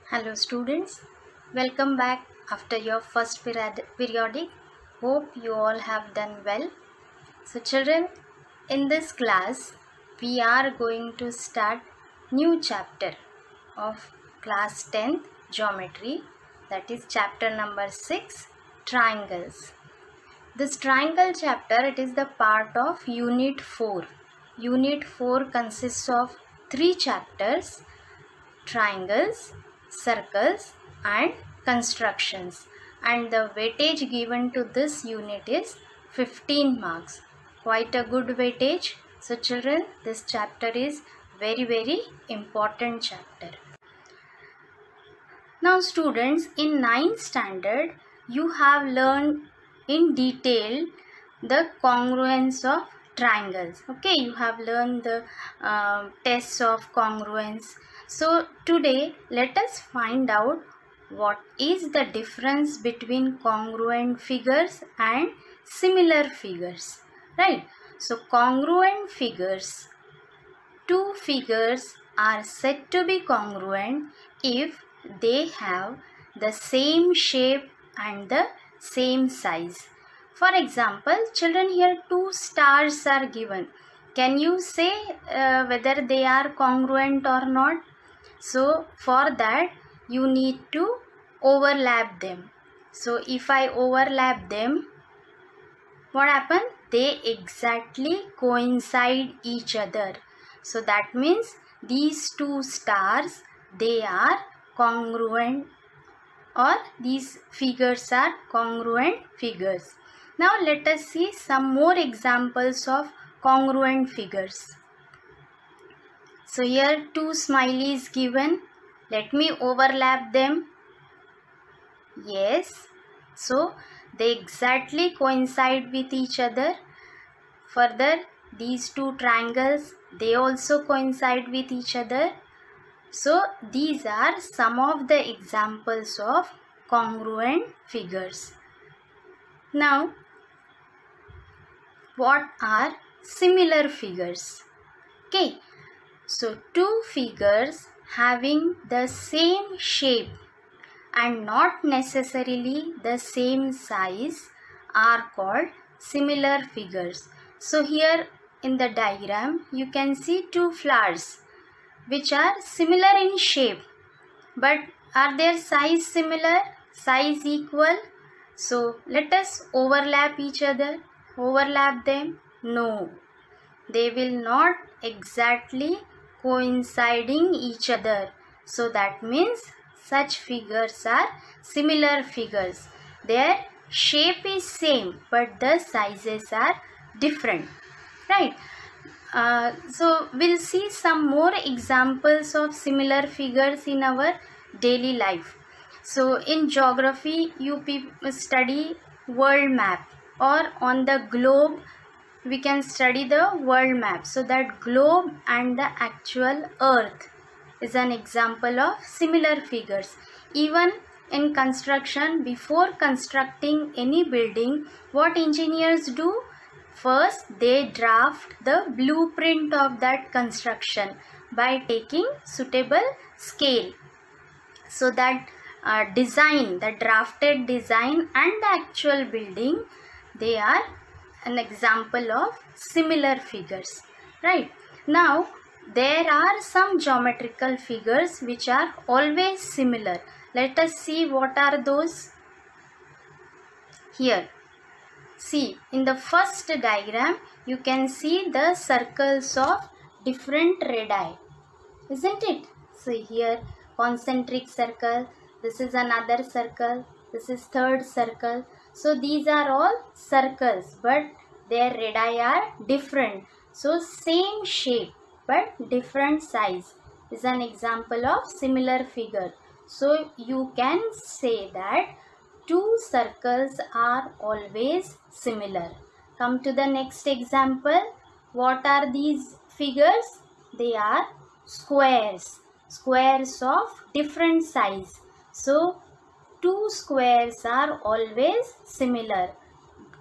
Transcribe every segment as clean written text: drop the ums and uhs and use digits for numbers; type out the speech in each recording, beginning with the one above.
Hello students, welcome back after your first periodic. Hope you all have done well. So children, in this class we are going to start new chapter of class 10th geometry, that is chapter number 6, triangles. This triangle chapter, it is the part of unit 4. Unit 4 consists of 3 chapters: triangles, circles and constructions, and the weightage given to this unit is 15 marks. Quite a good weightage. So children, this chapter is very important chapter. Now students, in 9th standard you have learned in detail the congruence of triangles. Okay, you have learned the tests of congruence. So today let us find out what is the difference between congruent figures and similar figures, right? So congruent figures, two figures are said to be congruent if they have the same shape and the same size. For example, children, here two stars are given. Can you say whether they are congruent or not? So for that you need to overlap them. So if I overlap them, what happens? They exactly coincide each other. So that means these two stars, they are congruent, or these figures are congruent figures. Now let us see some more examples of congruent figures. So here two smileys given. Let me overlap them. Yes. So they exactly coincide with each other. Further, these two triangles, they also coincide with each other. So these are some of the examples of congruent figures. Now, what are similar figures? Okay, so two figures having the same shape and not necessarily the same size are called similar figures. So here in the diagram you can see two flowers which are similar in shape, but are their size similar, size equal? So let us overlap each other, overlap them. No, they will not exactly coinciding each other. So that means such figures are similar figures. Their shape is same but the sizes are different, right? So we'll see some more examples of similar figures in our daily life. So in geography you study world map, or on the globe we can study the world map. So that globe and the actual earth is an example of similar figures. Even in construction, before constructing any building, what engineers do? First, they draft the blueprint of that construction by taking suitable scale. So that design, the drafted design and the actual building, they are an example of similar figures, right? Now, there are some geometrical figures which are always similar. Let us see what are those. Here, see, in the first diagram you can see the circles of different radii, isn't it? So here concentric circle, this is another circle, this is third circle. So these are all circles but their radii are different. So same shape but different size is an example of similar figure. So you can say that two circles are always similar. Come to the next example. What are these figures? They are squares. Squares of different size. So two squares are always similar.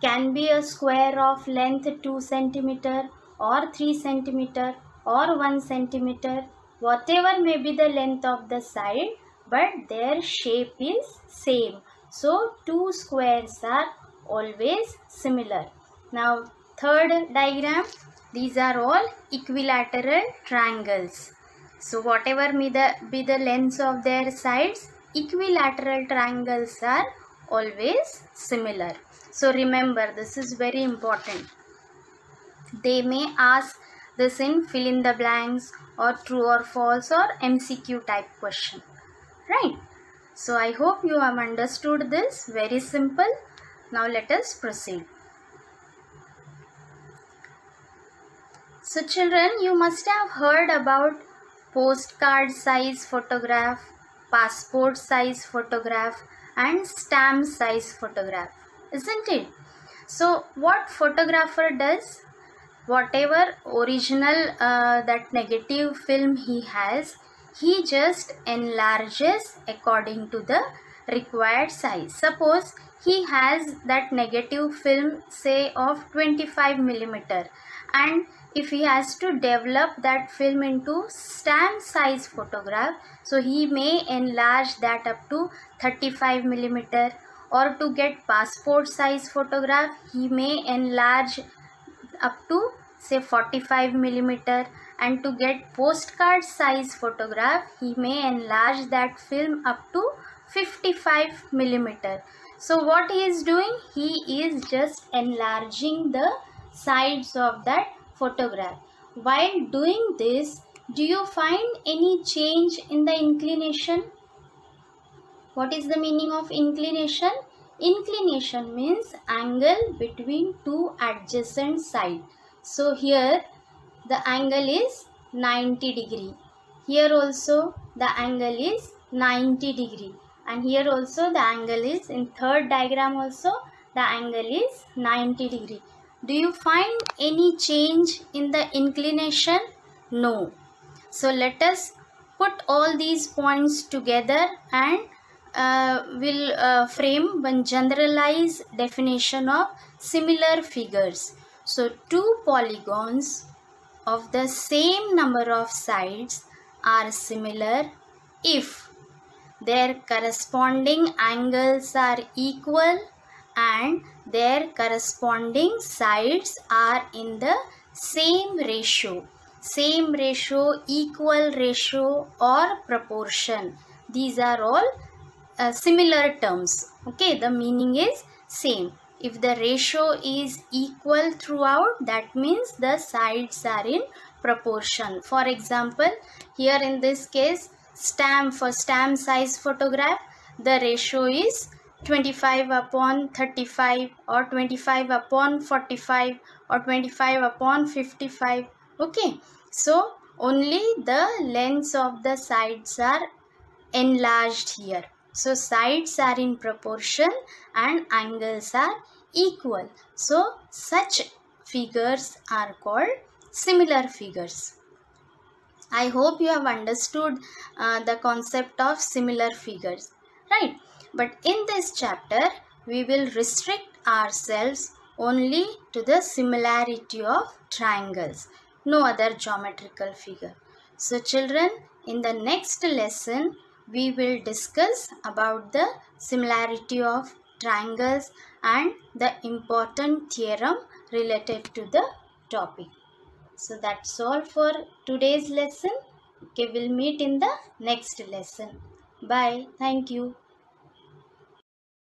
Can be a square of length 2 centimeter or 3 centimeter or 1 centimeter. Whatever may be the length of the side, but their shape is same. So two squares are always similar. Now third diagram, these are all equilateral triangles. So whatever be the lengths of their sides, equilateral triangles are always similar. So remember, this is very important. They may ask this in fill in the blanks or true or false or MCQ type question. Right? So I hope you have understood this. Very simple. Now let us proceed. So children, you must have heard about postcard size photograph, passport size photograph and stamp size photograph, isn't it? So what photographer does, whatever original that negative film he has, he just enlarges according to the required size. Suppose he has that negative film say of 25 millimeter, and if he has to develop that film into stamp size photograph, so he may enlarge that up to 35 millimeter, or to get passport size photograph he may enlarge up to say 45 millimeter, and to get postcard size photograph he may enlarge that film up to 55 millimeter. So what he is doing, he is just enlarging the sides of that photograph. While doing this, do you find any change in the inclination? What is the meaning of inclination? Inclination means angle between two adjacent sides. So here the angle is 90 degree. Here also the angle is 90 degree. And here also the angle is, in third diagram also the angle is 90 degree. Do you find any change in the inclination? No. So let us put all these points together and will frame one generalized definition of similar figures. So two polygons of the same number of sides are similar if their corresponding angles are equal and their corresponding sides are in the same ratio, equal ratio or proportion. These are all similar terms. Okay, the meaning is same. If the ratio is equal throughout, that means the sides are in proportion. For example, here in this case, for stamp size photograph, the ratio is 25 upon 35 or 25 upon 45 or 25 upon 55. Okay, so only the lengths of the sides are enlarged here. So sides are in proportion and angles are equal. So such figures are called similar figures. I hope you have understood the concept of similar figures, right? But in this chapter, we will restrict ourselves only to the similarity of triangles, no other geometrical figure. So children, in the next lesson, we will discuss about the similarity of triangles and the important theorem related to the topic. So that's all for today's lesson. Okay, we'll meet in the next lesson. Bye. Thank you.